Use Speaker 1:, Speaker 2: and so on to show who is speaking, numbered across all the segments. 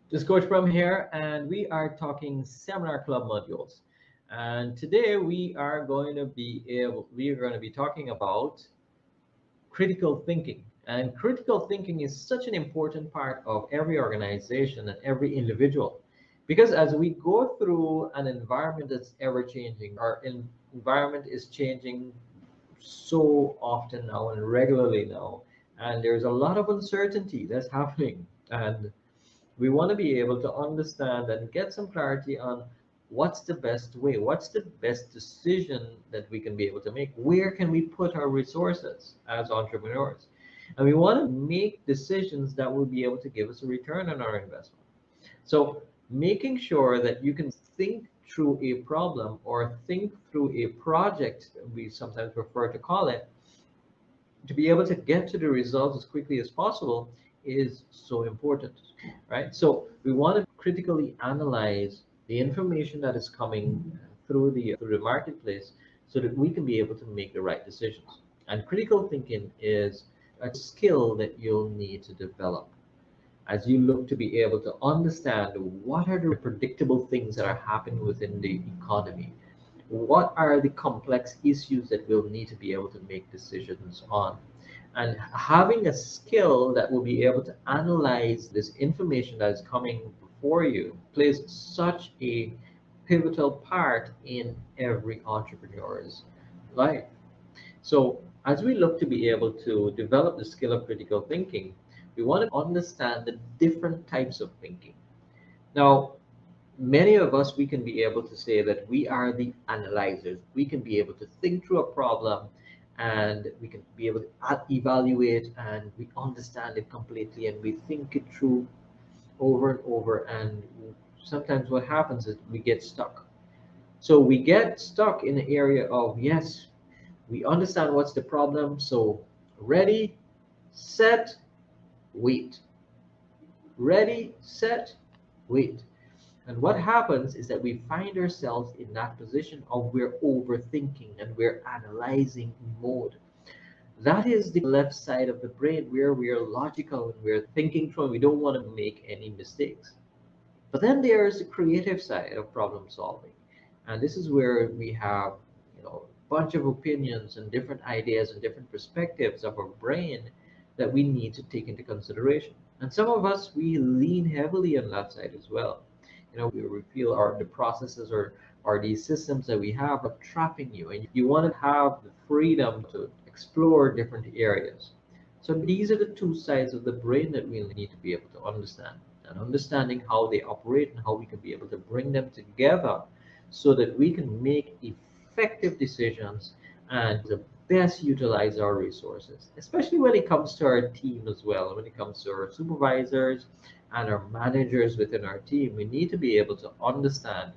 Speaker 1: This is Coach Prem here, and we are talking Seminar Club modules. And today we are going to be talking about critical thinking. And critical thinking is such an important part of every organization and every individual. Because as we go through an environment that's ever changing, our environment is changing so often now and regularly now. And there's a lot of uncertainty that's happening. And we want to be able to understand and get some clarity on what's the best way, what's the best decision that we can be able to make, where can we put our resources as entrepreneurs. And we want to make decisions that will be able to give us a return on our investment. So making sure that you can think through a problem or think through a project, we sometimes prefer to call it, to be able to get to the results as quickly as possible is so important, right? So we want to critically analyze the information that is coming through the marketplace so that we can be able to make the right decisions. And critical thinking is a skill that you'll need to develop as you look to be able to understand what are the predictable things that are happening within the economy, what are the complex issues that we'll need to be able to make decisions on. And having a skill that will be able to analyze this information that is coming before you plays such a pivotal part in every entrepreneur's life. So, as we look to be able to develop the skill of critical thinking, we want to understand the different types of thinking. Now, many of us, we can be able to say that we are the analyzers. We can be able to think through a problem and we can be able to evaluate and we understand it completely and we think it through over and over. And sometimes what happens is we get stuck. So we get stuck in the area of, yes, we understand what's the problem. So ready, set, wait. Ready, set, wait. And what happens is that we find ourselves in that position of we're overthinking and we're analyzing mode. That is the left side of the brain where we're logical and we're thinking through and we don't want to make any mistakes. But then there's the creative side of problem solving. And this is where we have, a bunch of opinions and different ideas and different perspectives of our brain that we need to take into consideration. And some of us, we lean heavily on that side as well. We feel the processes or these systems that we have are trapping you, and you want to have the freedom to explore different areas. So these are the two sides of the brain that we need to be able to understand, and understanding how they operate and how we can be able to bring them together so that we can make effective decisions and the best utilize our resources, especially when it comes to our team as well. When it comes to our supervisors and our managers within our team, we need to be able to understand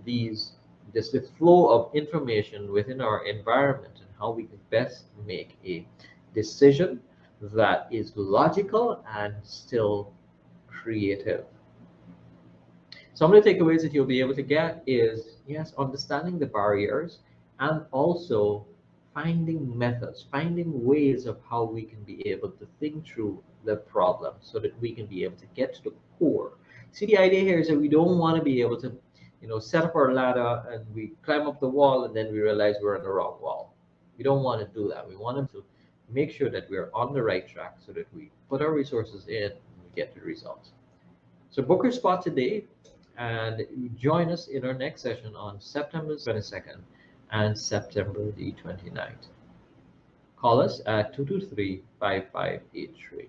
Speaker 1: these this the flow of information within our environment and how we can best make a decision that is logical and still creative. Some of the takeaways that you'll be able to get is, yes, understanding the barriers and also finding methods, finding ways of how we can be able to think through the problem so that we can be able to get to the core. See, the idea here is that we don't want to be able to, set up our ladder and we climb up the wall and then we realize we're on the wrong wall. We don't want to do that. We want to make sure that we're on the right track so that we put our resources in and we get the results. So book your spot today and join us in our next session on September 22nd and September the 29th. Call us at 223-5583.